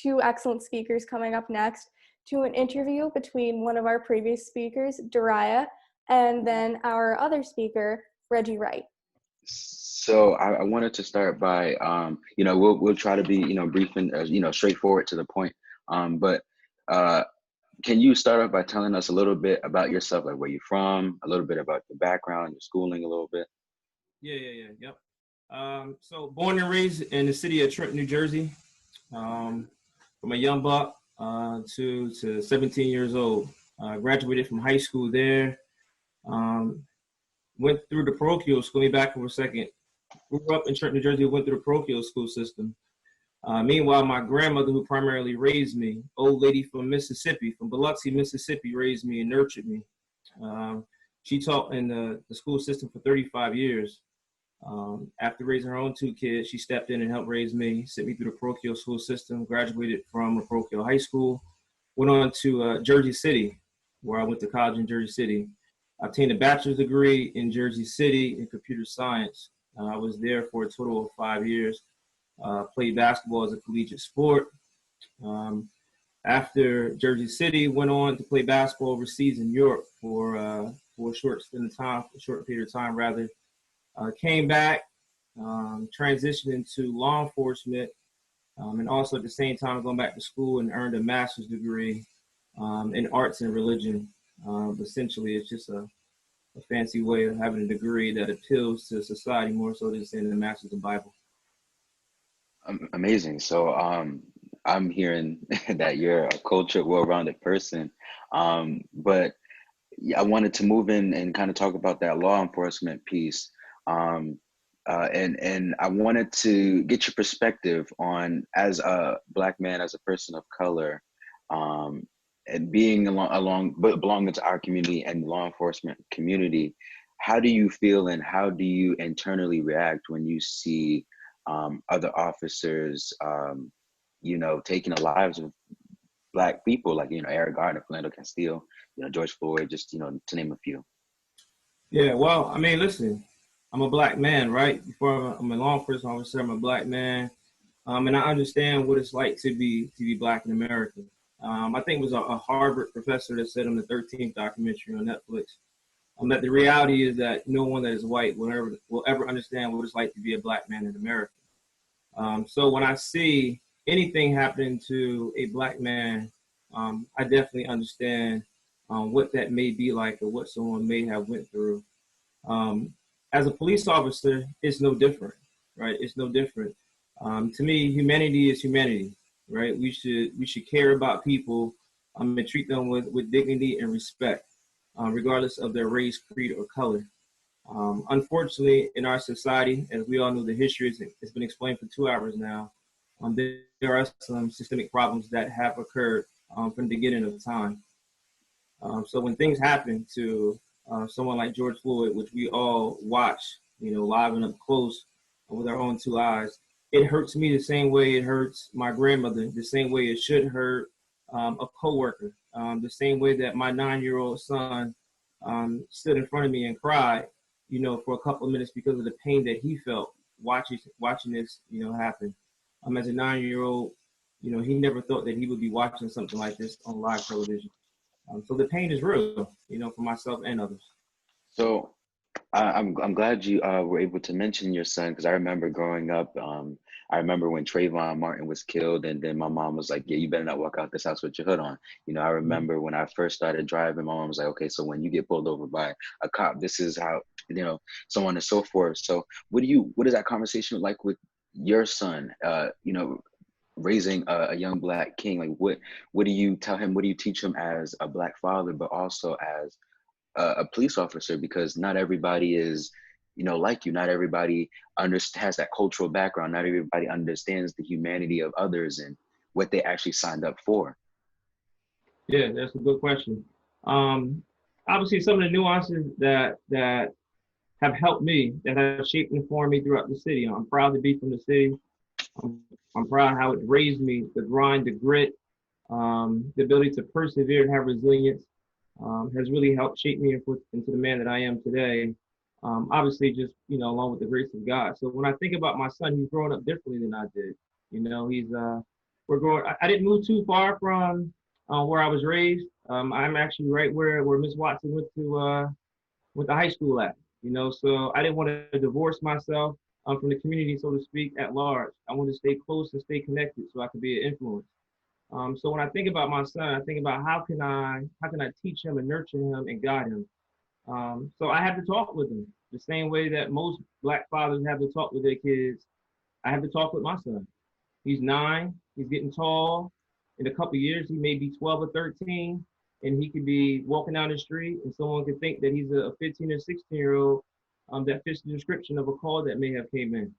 two excellent speakers coming up next to an interview between one of our previous speakers, Jerijah, and then our other speaker, Reggie Wright. So I wanted to start by, we'll try to be, brief and, straightforward to the point. But can you start off by telling us a little bit about yourself, like where you're from, a little bit about your background, your schooling a little bit? Yep. So born and raised in the city of Trenton, New Jersey, from a young buck to 17 years old. Graduated from high school there. Went through the parochial school. Let me back for a second. Grew up in Trenton, New Jersey, went through the parochial school system. Meanwhile, my grandmother, who primarily raised me, old lady from Mississippi, from Biloxi, Mississippi, raised me and nurtured me. She taught in the school system for 35 years. After raising her own two kids, she stepped in and helped raise me, sent me through the parochial school system, graduated from a parochial high school, went on to Jersey City, where I went to college in Jersey City. I obtained a bachelor's degree in Jersey City in computer science. I was there for a total of 5 years. Played basketball as a collegiate sport. After Jersey City, went on to play basketball overseas in Europe for a short period of time rather. Came back, transitioned into law enforcement, and also at the same time going back to school and earned a master's degree in arts and religion. Essentially, it's just a fancy way of having a degree that appeals to society more so than saying the master's of Bible. Amazing. So I'm hearing that you're a cultured, well-rounded person, but I wanted to move in and kind of talk about that law enforcement piece. And I wanted to get your perspective on, as a Black man, as a person of color, and being belonging to our community and law enforcement community, how do you feel and how do you internally react when you see other officers, taking the lives of Black people, like, Eric Garner, Philando Castile, George Floyd, just, to name a few? Yeah, well, I mean, listen, I'm a Black man, right? Before I'm a law enforcement officer, I'm a Black man. And I understand what it's like to be Black in America. I think it was a Harvard professor that said on the 13th documentary on Netflix, that the reality is that no one that is white will ever understand what it's like to be a Black man in America. So when I see anything happening to a Black man, I definitely understand what that may be like or what someone may have went through. As a police officer, it's no different, right? It's no different. To me, humanity is humanity, right? We should care about people and treat them with dignity and respect, regardless of their race, creed, or color. Unfortunately, in our society, as we all know, the history has been explained for 2 hours now. There are some systemic problems that have occurred from the beginning of time. So when things happen to someone like George Floyd, which we all watch, live and up close with our own two eyes, it hurts me the same way it hurts my grandmother, the same way it should hurt a coworker, the same way that my 9-year-old son stood in front of me and cried, for a couple of minutes because of the pain that he felt watching this, happen. As a 9-year-old, he never thought that he would be watching something like this on live television. So the pain is real, for myself and others. So I'm glad you were able to mention your son, because I remember growing up, I remember when Trayvon Martin was killed, and then my mom was like, yeah, you better not walk out this house with your hood on. I remember when I first started driving, my mom was like, okay, so when you get pulled over by a cop, this is how, so on and so forth. So what is that conversation like with your son, raising a young Black king? Like what do you tell him? What do you teach him as a Black father, but also as a police officer? Because not everybody is, like you. Not everybody has that cultural background. Not everybody understands the humanity of others and what they actually signed up for. Yeah, that's a good question. Obviously, some of the nuances that have helped me, that have shaped and informed me throughout the city. I'm proud to be from the city. I'm proud how it raised me, the grind, the grit, the ability to persevere and have resilience has really helped shape me into the man that I am today. Obviously, just, along with the grace of God. So when I think about my son, he's growing up differently than I did. He's we're growing. I didn't move too far from where I was raised. I'm actually right where Miss Watson went to high school at. You know, so I didn't want to divorce myself from the community, so to speak, at large. I wanted to stay close and stay connected so I could be an influence. So when I think about my son, I think about how can I teach him and nurture him and guide him. So I have to talk with him the same way that most Black fathers have to talk with their kids. I have to talk with my son. He's 9. He's getting tall. In a couple of years, he may be 12 or 13, and he could be walking down the street, and someone could think that he's a 15 or 16-year-old that fits the description of a call that may have came in.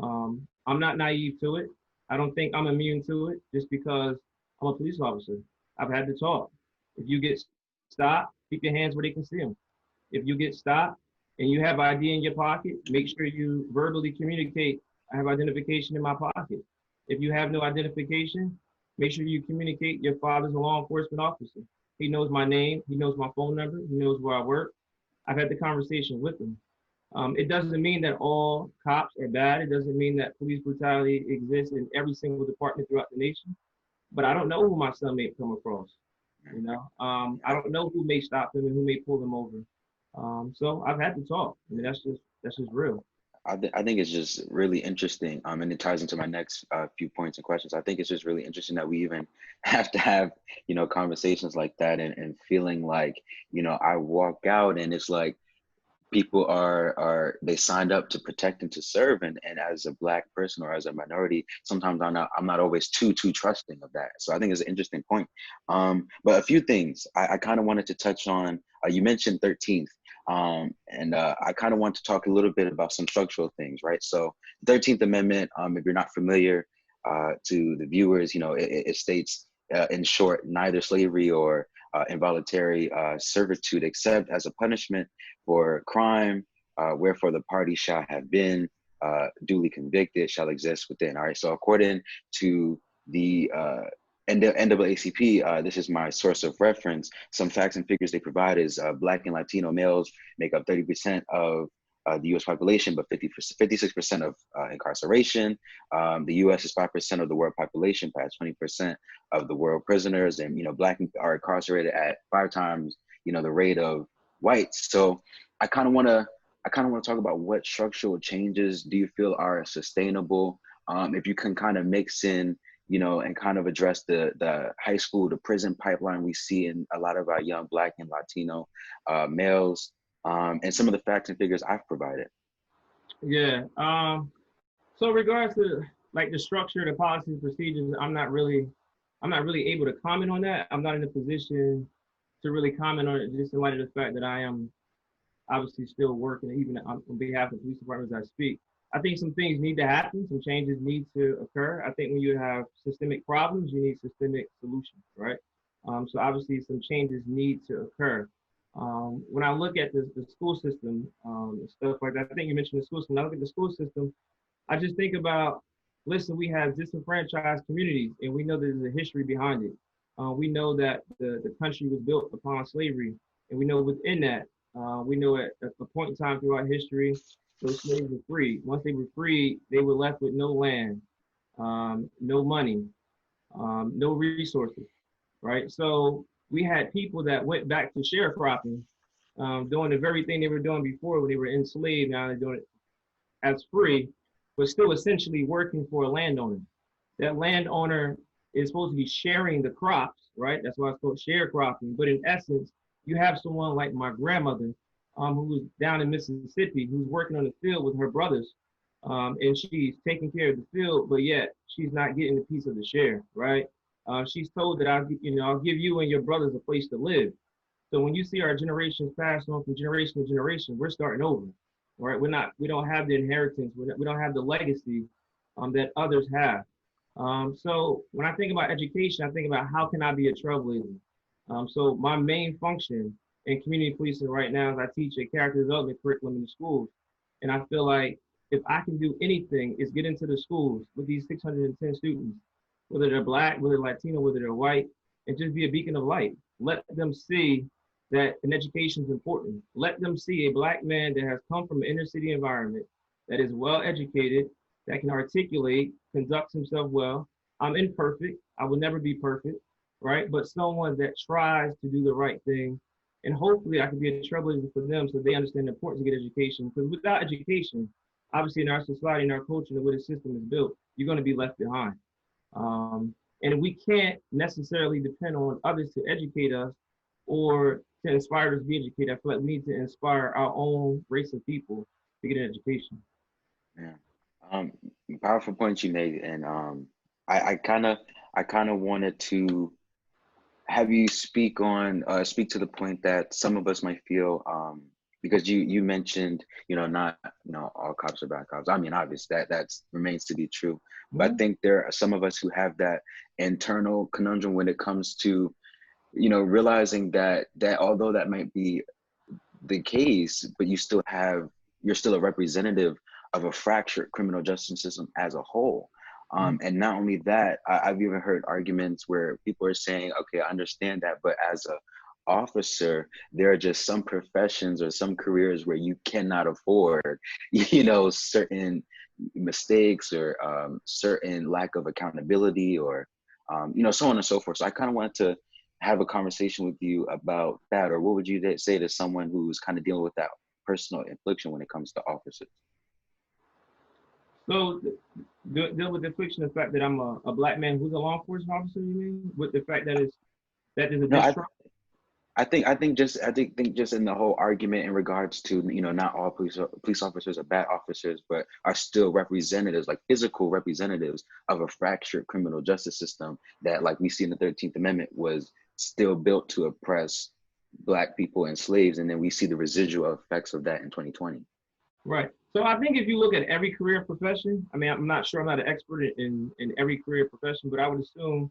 I'm not naive to it. I don't think I'm immune to it just because I'm a police officer. I've had to talk. If you get stopped, keep your hands where they can see them. If you get stopped and you have ID in your pocket, make sure you verbally communicate, I have identification in my pocket. If you have no identification, make sure you communicate your father's a law enforcement officer. He knows my name, he knows my phone number, he knows where I work. I've had the conversation with him. It doesn't mean that all cops are bad. It doesn't mean that police brutality exists in every single department throughout the nation. But I don't know who my son may come across. You know, I don't know who may stop him and who may pull him over. So I've had to talk. I mean, that's just real. I think it's just really interesting, and it ties into my next few points and questions. I think it's just really interesting that we even have to have, you know, conversations like that, and feeling like, you know, I walk out and it's like people they signed up to protect and to serve, and as a Black person or as a minority, sometimes I'm not always too trusting of that. So I think it's an interesting point. But a few things I kind of wanted to touch on. You mentioned 13th. I kind of want to talk a little bit about some structural things, right? So the 13th Amendment, if you're not familiar, to the viewers, you know, it states, in short, neither slavery or involuntary servitude except as a punishment for crime, wherefore the party shall have been duly convicted shall exist within. All right, so according to the NAACP, this is my source of reference. Some facts and figures they provide is Black and Latino males make up 30% of the U.S. population, but 56% of incarceration. The U.S. is 5% of the world population, past 20% of the world prisoners, and, you know, Black are incarcerated at 5 times, you know, the rate of whites. So I kind of want to talk about what structural changes do you feel are sustainable. If you can kind of mix in, you know, and kind of address the high school to prison pipeline we see in a lot of our young Black and Latino males, and some of the facts and figures I've provided. Yeah. So regards to like the structure, the policies, and procedures, I'm not really able to comment on that. I'm not in a position to really comment on it, just in light of the fact that I am obviously still working, even on behalf of police departments as I speak. I think some things need to happen, some changes need to occur. I think when you have systemic problems, you need systemic solutions, right? So obviously some changes need to occur. When I look at the school system and stuff like that, I think you mentioned the school system. When I look at the school system, I just think about, listen, we have disenfranchised communities, and we know there's a history behind it. We know that the country was built upon slavery, and we know within that, we know at a point in time throughout history, those slaves were free. Once they were free, they were left with no land, no money, no resources, right? So we had people that went back to sharecropping, doing the very thing they were doing before when they were enslaved. Now they're doing it as free, but still essentially working for a landowner. That landowner is supposed to be sharing the crops, right? That's why it's called sharecropping. But in essence, you have someone like my grandmother, who was down in Mississippi, who's working on the field with her brothers, and she's taking care of the field, but yet she's not getting a piece of the share, right? She's told that I'll give you and your brothers a place to live. So when you see our generations pass on from generation to generation, we're starting over, right? We don't have the inheritance, we don't have the legacy that others have. So when I think about education, I think about how can I be a trailblazer? So my main function in community policing right now is I teach a character development curriculum in the schools. And I feel like if I can do anything is get into the schools with these 610 students, whether they're Black, whether they're Latino, whether they're white, and just be a beacon of light. Let them see that an education is important. Let them see a Black man that has come from an inner city environment, that is well educated, that can articulate, conducts himself well, I'm imperfect. I will never be perfect, right? But someone that tries to do the right thing, and hopefully I can be a trailblazer for them so they understand the importance to get education. Because without education, obviously in our society, in our culture, the way the system is built, you're going to be left behind. And we can't necessarily depend on others to educate us or to inspire us to be educated. I feel like we need to inspire our own race of people to get an education. Yeah. Um, Powerful points you made, and I kind of wanted to have you speak to the point that some of us might feel, because you mentioned, not, all cops are bad cops. I mean, obviously that remains to be true, but I think there are some of us who have that internal conundrum when it comes to, realizing that although that might be the case, but you're still a representative of a fractured criminal justice system as a whole. And not only that, I've even heard arguments where people are saying, okay, I understand that, but as a officer, there are just some professions or some careers where you cannot afford, certain mistakes or certain lack of accountability or, so on and so forth. So I kind of wanted to have a conversation with you about that, or what would you say to someone who's kind of dealing with that personal infliction when it comes to officers? So deal with the affliction, the fact that I'm a black man who's a law enforcement officer, you mean? With the fact that there's a distrust? I think just in the whole argument in regards to, not all police officers are bad officers, but are still representatives, like physical representatives of a fractured criminal justice system that, like we see in the 13th Amendment, was still built to oppress Black people and slaves, and then we see the residual effects of that in 2020. Right. So I think if you look at every career profession, I mean, I'm not sure, I'm not an expert in every career profession, but I would assume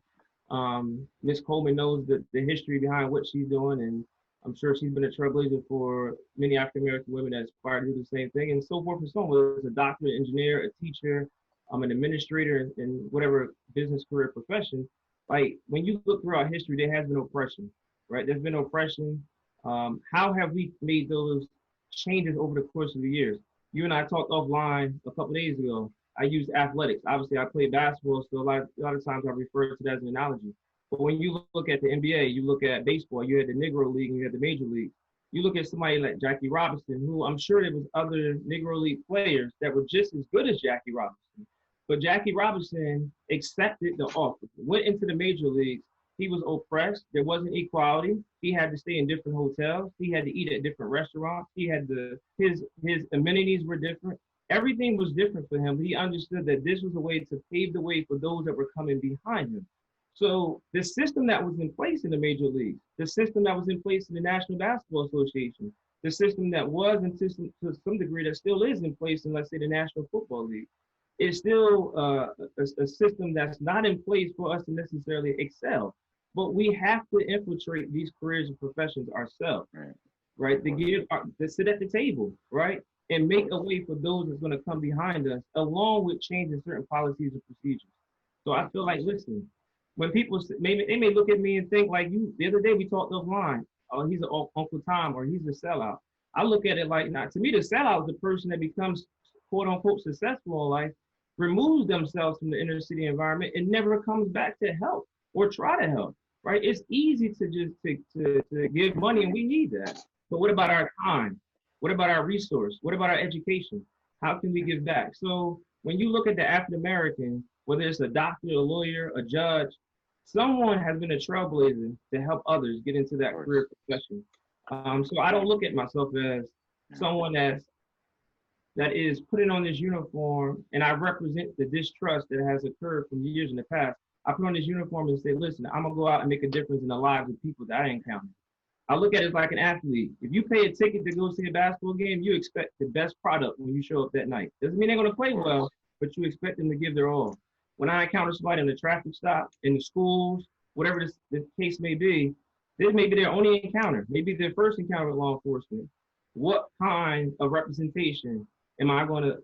Ms. Coleman knows the history behind what she's doing, and I'm sure she's been a trailblazer for many African-American women that aspire to do the same thing, and so forth and so on, whether it's a doctor, an engineer, a teacher, an administrator in whatever business career profession. Like, when you look throughout history, there has been oppression, right? There's been oppression. How have we made those changes over the course of the years? You and I talked offline a couple of days ago. I use athletics. Obviously, I play basketball, so a lot of times I refer to that as an analogy. But when you look at the NBA, you look at baseball, you had the Negro League and you had the Major League. You look at somebody like Jackie Robinson, who I'm sure there was other Negro League players that were just as good as Jackie Robinson. But Jackie Robinson accepted the offer, went into the Major Leagues. He was oppressed. There wasn't equality. He had to stay in different hotels. He had to eat at different restaurants. He had his amenities were different. Everything was different for him. He understood that this was a way to pave the way for those that were coming behind him. So the system that was in place in the Major Leagues, the system that was in place in the National Basketball Association, the system that was in system to some degree that still is in place in, let's say, the National Football League, is still a system that's not in place for us to necessarily excel. But we have to infiltrate these careers and professions ourselves, right? To sit at the table, right? And make a way for those that's going to come behind us, along with changing certain policies and procedures. So I feel like, listen, when people they may look at me and think like you. The other day we talked offline. Oh, he's an Uncle Tom, or he's a sellout. I look at it like, now, to me, the sellout is the person that becomes quote unquote successful in life, removes themselves from the inner city environment, and never comes back to help or try to help. Right? It's easy to just to give money, and we need that. But what about our time? What about our resource? What about our education? How can we give back? So when you look at the African American, whether it's a doctor, a lawyer, a judge, someone has been a trailblazer to help others get into that career profession. So I don't look at myself as someone that is putting on this uniform, and I represent the distrust that has occurred from years in the past. I put on this uniform and say, listen, I'm gonna go out and make a difference in the lives of people that I encounter. I look at it like an athlete. If you pay a ticket to go see a basketball game, you expect the best product when you show up that night. Doesn't mean they're gonna play well, but you expect them to give their all. When I encounter somebody in the traffic stop, in the schools, whatever the case may be, this may be their only encounter, maybe their first encounter with law enforcement. What kind of representation am I gonna,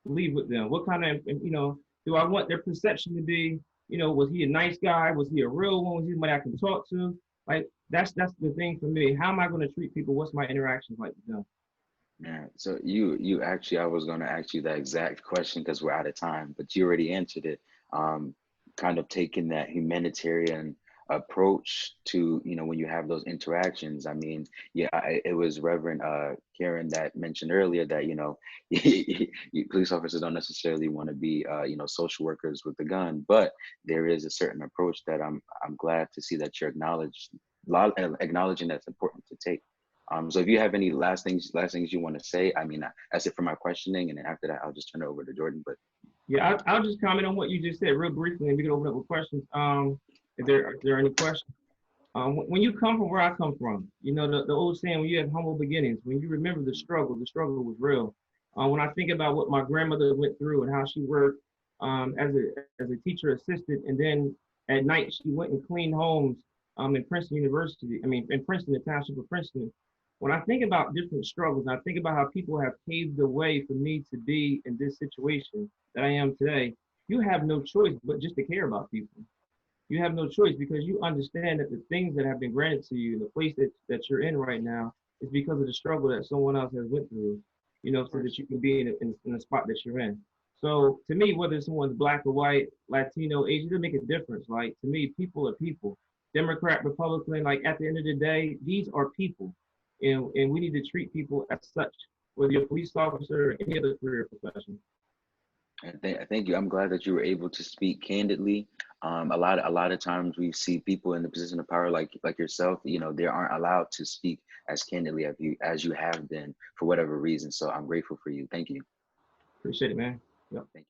leave with them? What kind of, do I want their perception to be, was he a nice guy? Was he a real one? Was he somebody I can talk to? Like, that's the thing for me. How am I going to treat people? What's my interactions like with them? Yeah. So you actually, I was going to ask you that exact question because we're out of time, but you already answered it. kind of taking that humanitarian approach to, you know, when you have those interactions. I mean, yeah, it was Reverend Karen that mentioned earlier that, you know, police officers don't necessarily want to be, you know, social workers with the gun, but there is a certain approach that I'm glad to see that you're acknowledging that's important to take. So if you have any last things you want to say, I mean, that's it for my questioning, and then after that, I'll just turn it over to Jordan. But Yeah, I'll just comment on what you just said real briefly, and we can open up with questions. If there are any questions. When you come from where I come from, you know, the old saying, when you have humble beginnings, when you remember the struggle was real. When I think about what my grandmother went through and how she worked as a teacher assistant, and then at night she went and cleaned homes in Princeton University, in Princeton, the township of Princeton. When I think about different struggles, I think about how people have paved the way for me to be in this situation that I am today. You have no choice but just to care about people. You have no choice because you understand that the things that have been granted to you, the place that you're in right now, is because of the struggle that someone else has went through, you know, so that you can be in the spot that you're in. So to me, whether someone's black or white, Latino, Asian, it doesn't make a difference. Like, to me, people are people. Democrat, Republican, like, at the end of the day, these are people. And we need to treat people as such, whether you're a police officer or any other career profession. Thank you. I'm glad that you were able to speak candidly. A lot of times we see people in the position of power like yourself, you know, they aren't allowed to speak as candidly as you have been for whatever reason. So I'm grateful for you. Thank you. Appreciate it, man. Yep. Thank you.